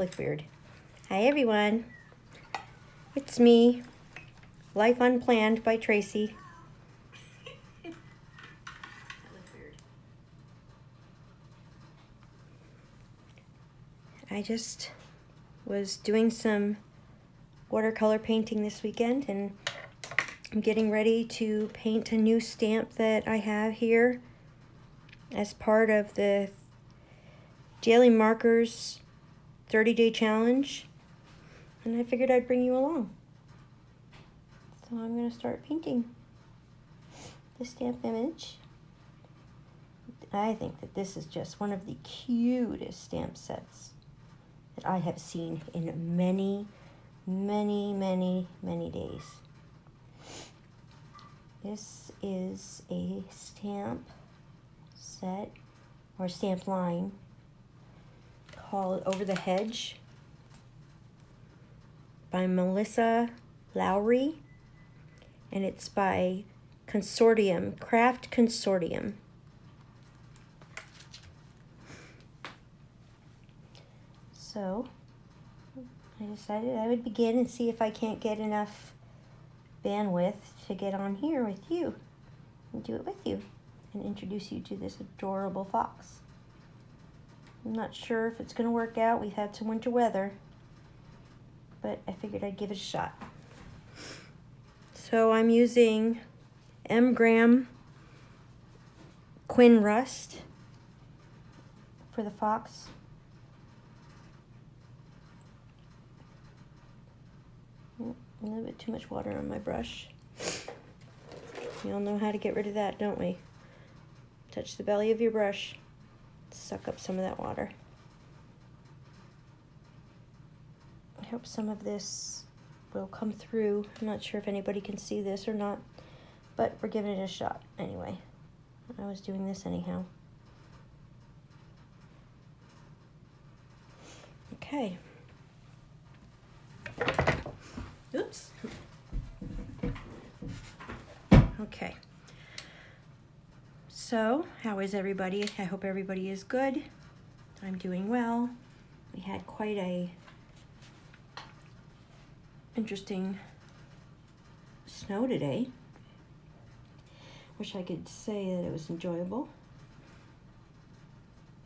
look weird. Hi everyone. It's me. Life Unplanned by Tracy. That looked weird. I just was doing some watercolor painting this weekend, and I'm getting ready to paint a new stamp that I have here as part of the Daily Markers 30-day challenge, and I figured I'd bring you along. So I'm going to start painting the stamp image. I think that this is just one of the cutest stamp sets that I have seen in many days. This is a stamp set or stamp line called Over the Hedge by Melissa Lowry, and it's by Craft Consortium. So I decided I would begin and see if I can't get enough bandwidth to get on here with you and do it with you and introduce you to this adorable fox. I'm not sure if it's going to work out. We've had some winter weather, but I figured I'd give it a shot. So I'm using M. Quin Rust for the fox. A little bit too much water on my brush. We all know how to get rid of that, don't we? Touch the belly of your brush, suck up some of that water. I hope some of this will come through. I'm not sure if anybody can see this or not, but we're giving it a shot anyway. I was doing this anyhow. Okay. Oops. Okay. So, how is everybody? I hope everybody is good. I'm doing well. We had quite a interesting snow today. Wish I could say that it was enjoyable.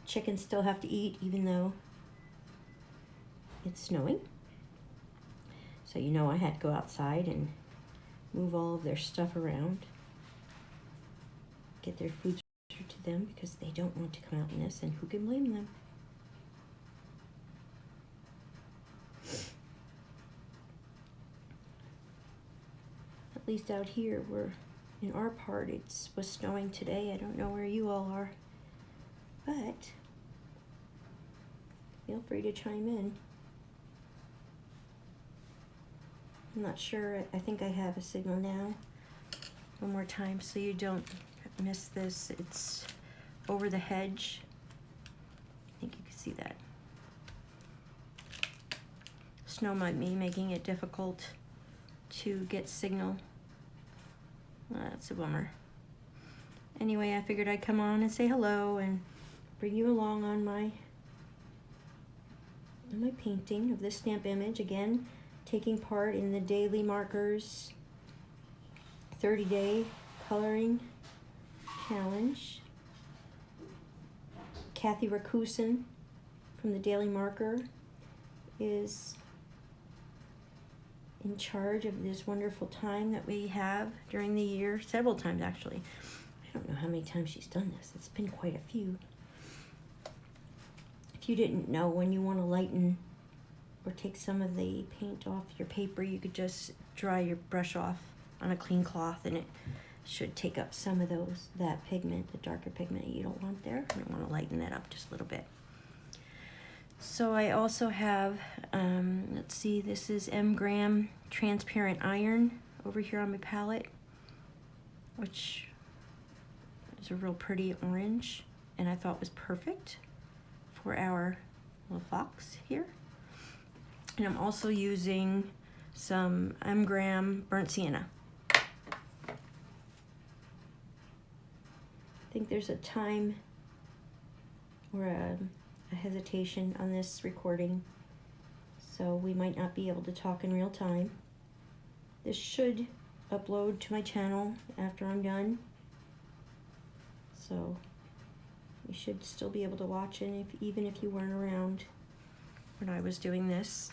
Chickens still have to eat even though it's snowing. So you know I had to go outside and move all of their stuff around. Get their food to them because they don't want to come out in this, and who can blame them? At least out here, in our part, it was snowing today. I don't know where you all are, but feel free to chime in. I'm not sure. I think I have a signal now. One more time so you don't miss this. It's Over the Hedge. I think you can see that. Snow might be making it difficult to get signal. That's a bummer. Anyway, I figured I'd come on and say hello and bring you along on my painting of this stamp image. Again, taking part in the Daily Markers 30-day coloring challenge. Kathy Rakusin from the Daily Marker is in charge of this wonderful time that we have during the year, several times actually. I don't know how many times she's done this. It's been quite a few. If you didn't know, when you want to lighten or take some of the paint off your paper, you could just dry your brush off on a clean cloth, and it should take up some of that pigment, the darker pigment you don't want there. You want to lighten that up just a little bit. So I also have, let's see, this is M. Transparent Iron over here on my palette, which is a real pretty orange, and I thought was perfect for our little fox here. And I'm also using some M. Burnt Sienna. I think there's a time or a hesitation on this recording so we might not be able to talk in real time. This should upload to my channel after I'm done, so you should still be able to watch it even if you weren't around when I was doing this.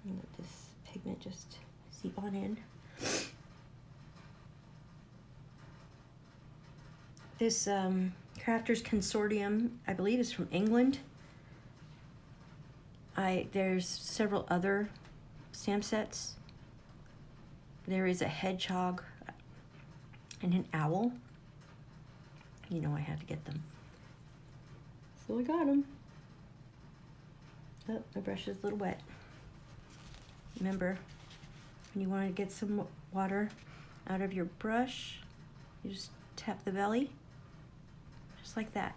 And let this pigment just seep on in. This Crafters Consortium, I believe, is from England. There's several other stamp sets. There is a hedgehog and an owl. You know I had to get them. So I got them. Oh, my brush is a little wet. Remember, when you want to get some water out of your brush, you just tap the belly, just like that.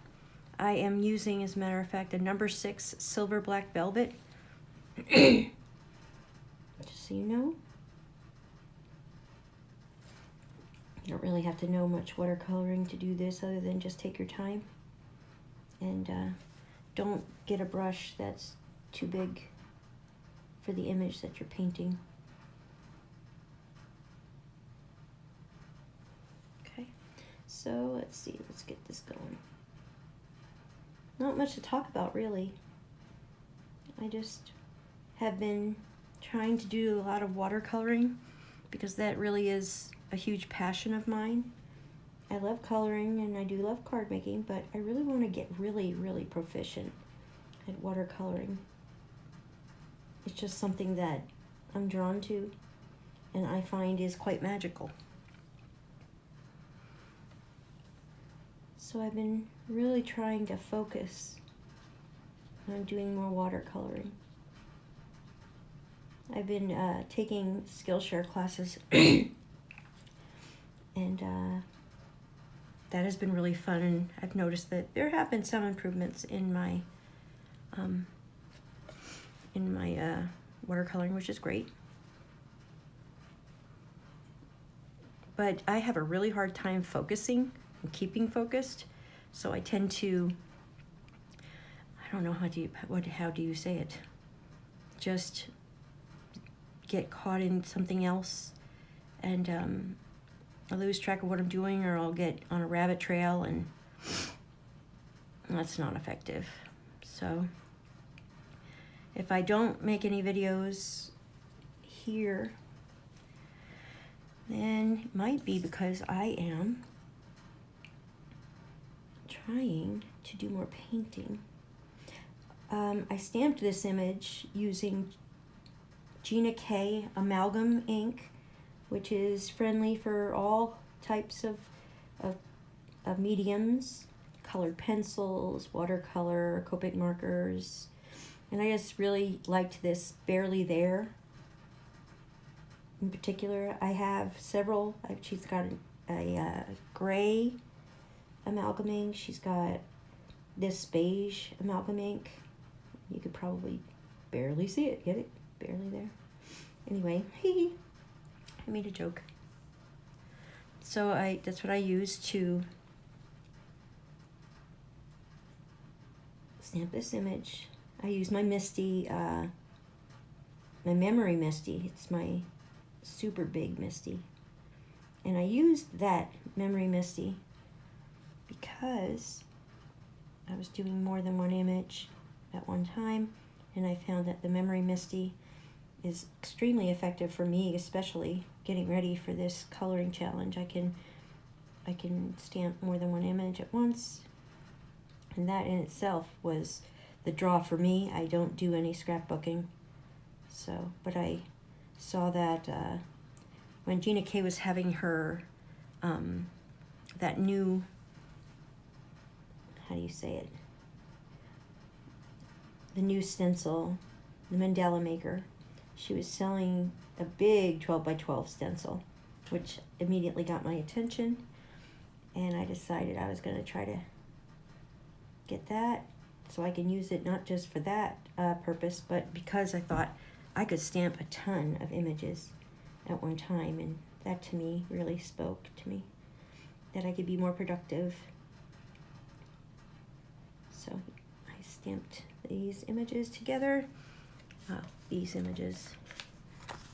I am using, as a matter of fact, a number 6 silver black velvet. Just so you know. You don't really have to know much watercoloring to do this, other than just take your time. And don't get a brush that's too big for the image that you're painting. Okay, so let's see, let's get this going. Not much to talk about, really. I just have been trying to do a lot of watercoloring because that really is a huge passion of mine. I love coloring and I do love card making, but I really want to get really, really proficient at watercoloring. It's just something that I'm drawn to and I find is quite magical. So I've been really trying to focus on doing more watercoloring. I've been taking Skillshare classes and that has been really fun, and I've noticed that there have been some improvements in my watercoloring, which is great. But I have a really hard time focusing and keeping focused, so I tend to, I don't know, how do you say it? Just get caught in something else, and I lose track of what I'm doing, or I'll get on a rabbit trail, and that's not effective. So if I don't make any videos here, then it might be because I am trying to do more painting. I stamped this image using Gina K amalgam ink, which is friendly for all types of mediums, colored pencils, watercolor, Copic markers, and I just really liked this Barely There. In particular, I have several. She's got a gray amalgam ink. She's got this beige amalgam ink. You could probably barely see it. Get it? Barely There. Anyway, I made a joke. So that's what I use to stamp this image. I use my Misty, my memory Misty. It's my super big Misty. And I used that memory Misty because I was doing more than one image at one time, and I found that the memory Misty is extremely effective for me, especially getting ready for this coloring challenge. I can stamp more than one image at once, and that in itself was the draw for me. I don't do any scrapbooking, so, but I saw that when Gina K was having her that new, how do you say it, the new stencil, the Mandala Maker, she was selling a big 12 by 12 stencil, which immediately got my attention, and I decided I was going to try to get that so I can use it not just for that purpose, but because I thought I could stamp a ton of images at one time, and that to me really spoke to me, that I could be more productive So I stamped these images together. Oh, these images.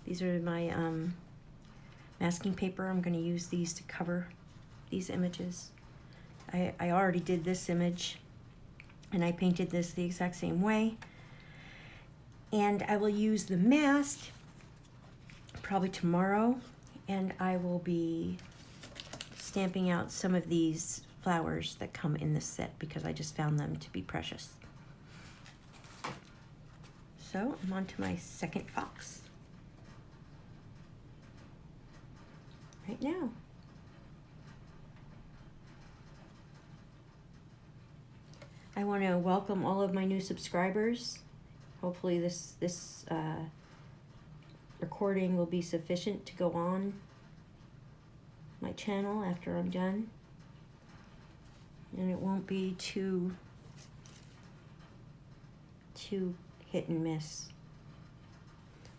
These are my masking paper. I'm going to use these to cover these images. I already did this image, and I painted this the exact same way. And I will use the mask probably tomorrow, and I will be stamping out some of these flowers that come in this set because I just found them to be precious. So I'm on to my second fox right now. I want to welcome all of my new subscribers. Hopefully this recording will be sufficient to go on my channel after I'm done, and it won't be too hit and miss.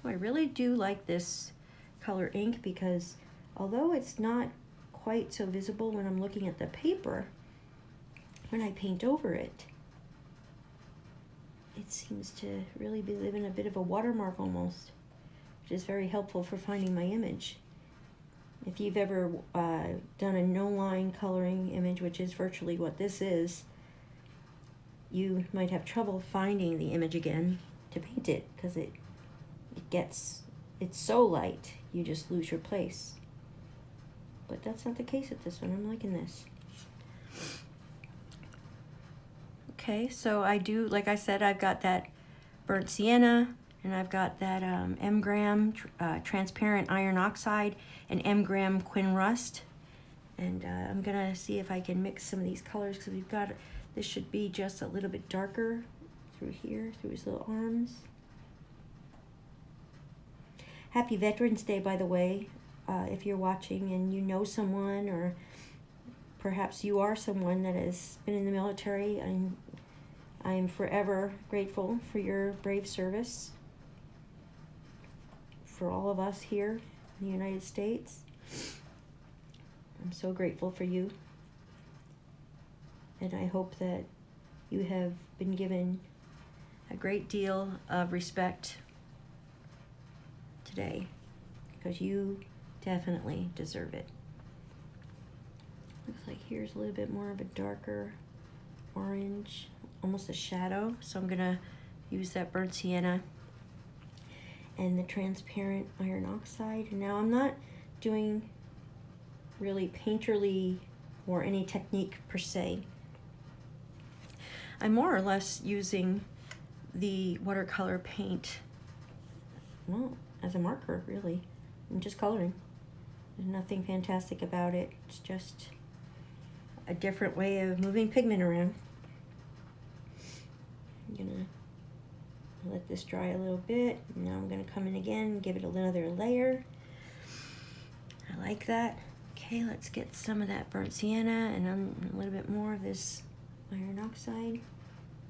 I really do like this color ink because although it's not quite so visible when I'm looking at the paper, when I paint over it, it seems to really be leaving a bit of a watermark almost, which is very helpful for finding my image. If you've ever done a no-line coloring image, which is virtually what this is, you might have trouble finding the image again to paint it because it's so light you just lose your place. But that's not the case with this one. I'm liking this. Okay, so I do, like I said, I've got that burnt sienna, and I've got that M-gram transparent iron oxide and M-gram quin rust. And I'm gonna see if I can mix some of these colors because we've got, this should be just a little bit darker through here, through his little arms. Happy Veterans Day, by the way, if you're watching and you know someone, or perhaps you are someone that has been in the military. I'm forever grateful for your brave service, for all of us here in the United States. I'm so grateful for you, and I hope that you have been given a great deal of respect today, because you definitely deserve it. Looks like here's a little bit more of a darker orange, almost a shadow. So I'm gonna use that burnt sienna and the transparent iron oxide. And now I'm not doing really painterly or any technique per se. I'm more or less using the watercolor paint, well, as a marker, really. I'm just coloring. There's nothing fantastic about it. It's just a different way of moving pigment around. I'm gonna let this dry a little bit. Now I'm gonna come in again and give it another layer. I like that. Okay, let's get some of that burnt sienna and a little bit more of this iron oxide.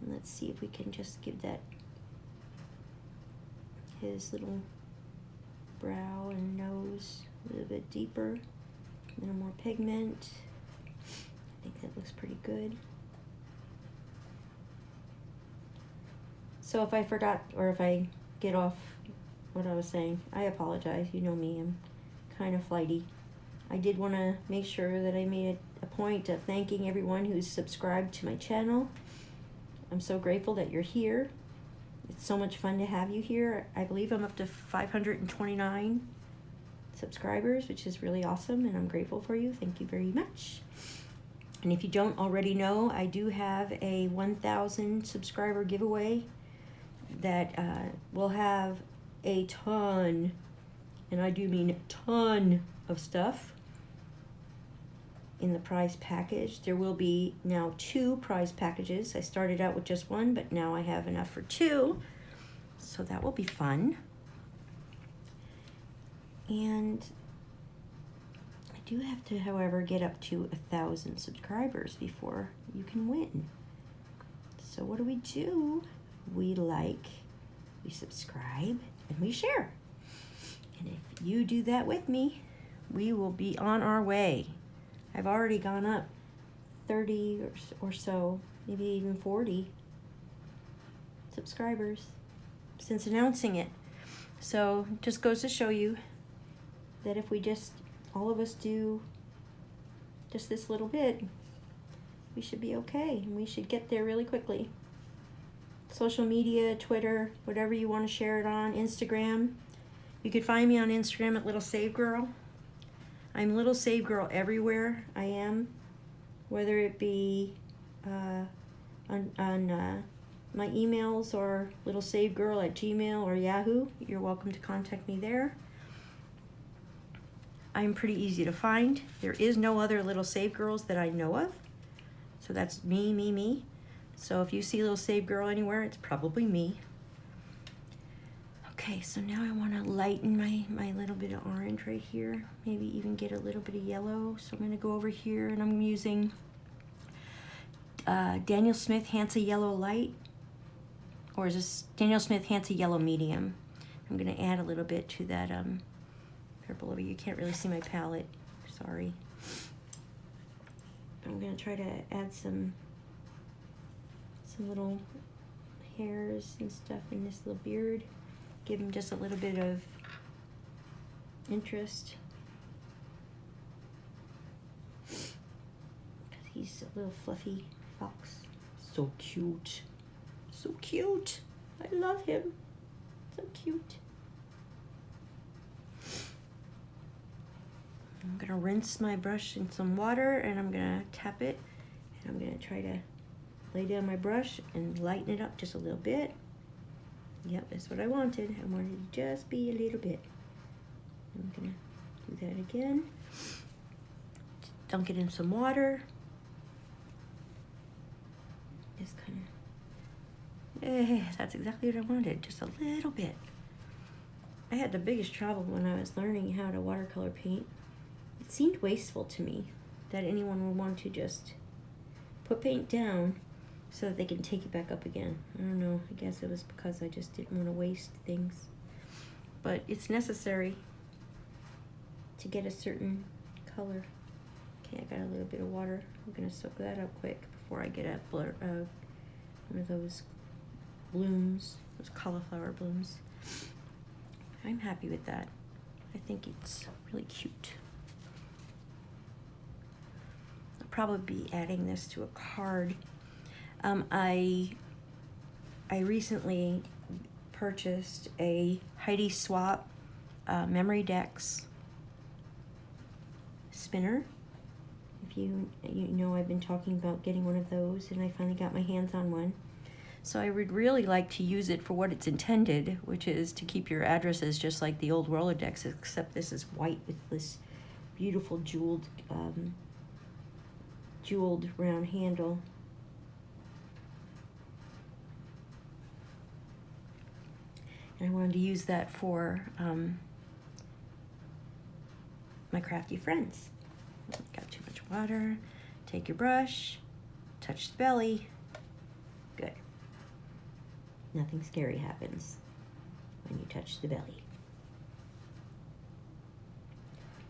And let's see if we can just give that his little brow and nose a little bit deeper, a little more pigment. I think that looks pretty good. So if I forgot, or if I get off what I was saying, I apologize. You know me, I'm kind of flighty. I did want to make sure that I made a point of thanking everyone who's subscribed to my channel. I'm so grateful that you're here. It's so much fun to have you here. I believe I'm up to 529 subscribers, which is really awesome, and I'm grateful for you. Thank you very much. And if you don't already know, I do have a 1,000 subscriber giveaway that will have a ton, and I do mean a ton of stuff in the prize package. There will be now 2 prize packages. I started out with just 1, but now I have enough for 2, so that will be fun. And I do have to, however, get up to 1,000 subscribers before you can win. So what do? We like, we subscribe, and we share. And if you do that with me, we will be on our way. I've already gone up 30 or so maybe even 40 subscribers since announcing it. So just goes to show you that if we just, all of us do just this little bit, we should be okay, and we should get there really quickly. Social media, Twitter, whatever you want to share it on, Instagram. You could find me on Instagram at Little Save Girl. I'm Little Save Girl everywhere I am, whether it be on my emails or littlesaveGirl@gmail or Yahoo. You're welcome to contact me there. I'm pretty easy to find. There is no other Little Save Girls that I know of. So that's me. So if you see Little Save Girl anywhere, it's probably me. Okay, so now I want to lighten my little bit of orange right here. Maybe even get a little bit of yellow. So I'm going to go over here and I'm using Daniel Smith Hansa Yellow Light. Or is this Daniel Smith Hansa Yellow Medium? I'm going to add a little bit to that purple over. You can't really see my palette. Sorry. I'm going to try to add some little hairs and stuff in this little beard. Give him just a little bit of interest. Because he's a little fluffy fox. So cute. So cute. I love him. So cute. I'm going to rinse my brush in some water and I'm going to tap it. And I'm going to try to lay down my brush and lighten it up just a little bit. Yep, that's what I wanted. I wanted it to just be a little bit. I'm going to do that again. Dunk it in some water. Just kind of, that's exactly what I wanted, just a little bit. I had the biggest trouble when I was learning how to watercolor paint. It seemed wasteful to me that anyone would want to just put paint down so that they can take it back up again. I don't know, I guess it was because I just didn't want to waste things. But it's necessary to get a certain color. Okay, I got a little bit of water. I'm going to soak that up quick before I get one of those blooms, those cauliflower blooms. I'm happy with that. I think it's really cute. I'll probably be adding this to a card. I recently purchased a Heidi Swap Memory Decks spinner. If you know, I've been talking about getting one of those, and I finally got my hands on one. So I would really like to use it for what it's intended, which is to keep your addresses just like the old Rolodex, except this is white with this beautiful jeweled round handle. And I wanted to use that for my crafty friends. Got too much water. Take your brush, touch the belly. Good. Nothing scary happens when you touch the belly.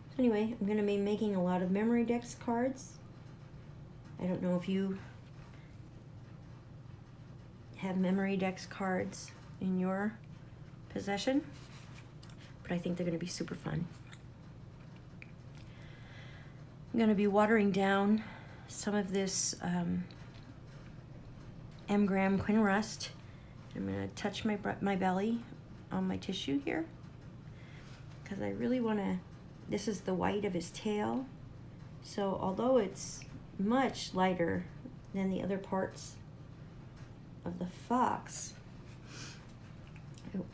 So anyway, I'm going to be making a lot of memory decks cards. I don't know if you have memory decks cards in your possession, but I think they're going to be super fun. I'm going to be watering down some of this M-gram Quin Rust. I'm going to touch my belly on my tissue here because I really want to, this is the white of his tail. So although it's much lighter than the other parts of the fox,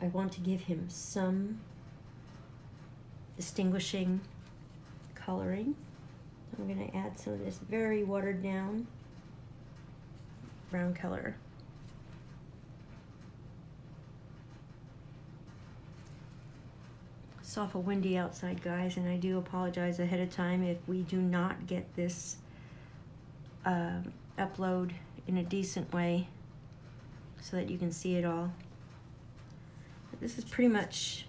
I want to give him some distinguishing coloring. I'm going to add some of this very watered down brown color. It's awful windy outside, guys, and I do apologize ahead of time if we do not get this upload in a decent way so that you can see it all. But this is pretty much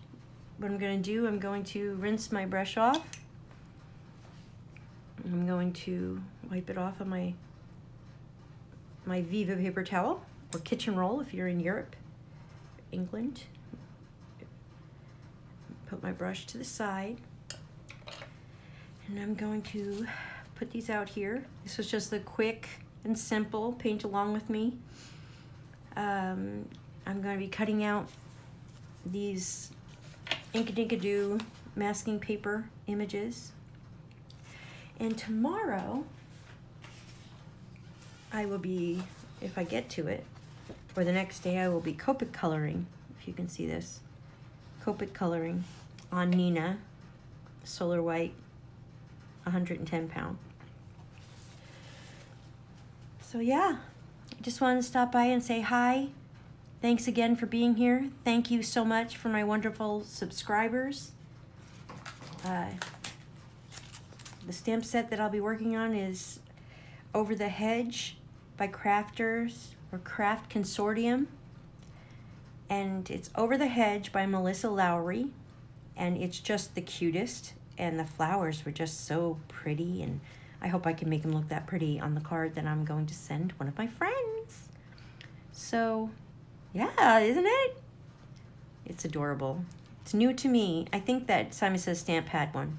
what I'm going to do. I'm going to rinse my brush off. I'm going to wipe it off on my my Viva paper towel, or kitchen roll if you're in Europe, England. Put my brush to the side. And I'm going to put these out here. This was just a quick and simple paint along with me. I'm going to be cutting out these Inkadinkadoo masking paper images. And tomorrow, I will be, if I get to it, or the next day, I will be Copic coloring, if you can see this. Copic coloring on Nina, Solar White, 110 pound. So yeah, I just wanted to stop by and say hi. Thanks again for being here. Thank you so much for my wonderful subscribers. The stamp set that I'll be working on is Over the Hedge by Crafters or Craft Consortium. And it's Over the Hedge by Melissa Lowry. And it's just the cutest. And the flowers were just so pretty. And I hope I can make them look that pretty on the card that I'm going to send one of my friends. So, yeah, isn't it? It's adorable. It's new to me. I think that Simon Says Stamp had one.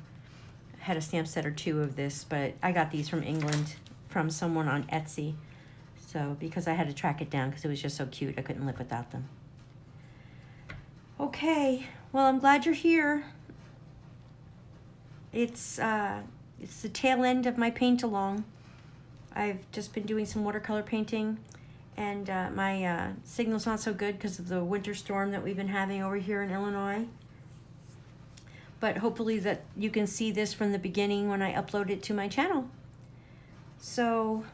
Had a stamp set or two of this, but I got these from England from someone on Etsy. So, because I had to track it down because it was just so cute, I couldn't live without them. Okay, well, I'm glad you're here. It's the tail end of my paint along. I've just been doing some watercolor painting, and my signal's not so good because of the winter storm that we've been having over here in Illinois. But hopefully that you can see this from the beginning when I upload it to my channel. So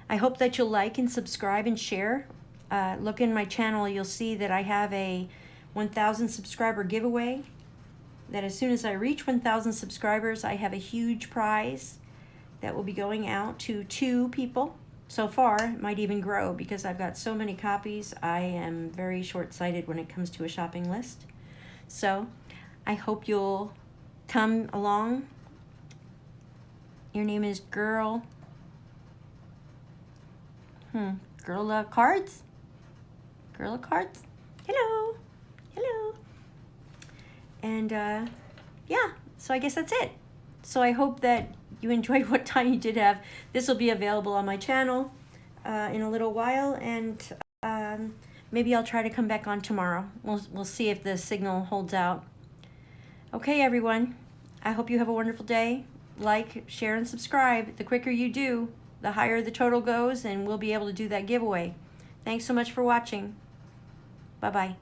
I hope that you'll like and subscribe and share. Look in my channel, you'll see that I have a 1,000 subscriber giveaway. That as soon as I reach 1,000 subscribers, I have a huge prize that will be going out to 2 people. So far, it might even grow because I've got so many copies. I am very short-sighted when it comes to a shopping list. So I hope you'll come along. Your name is Girl. Girl Cards? Girl Cards? Hello. Hello. And yeah, so I guess that's it. So I hope that you enjoyed what time you did have. This will be available on my channel in a little while, and maybe I'll try to come back on tomorrow. We'll see if the signal holds out. Okay, everyone, I hope you have a wonderful day. Like, share, and subscribe. The quicker you do, the higher the total goes, and we'll be able to do that giveaway. Thanks so much for watching. Bye-bye.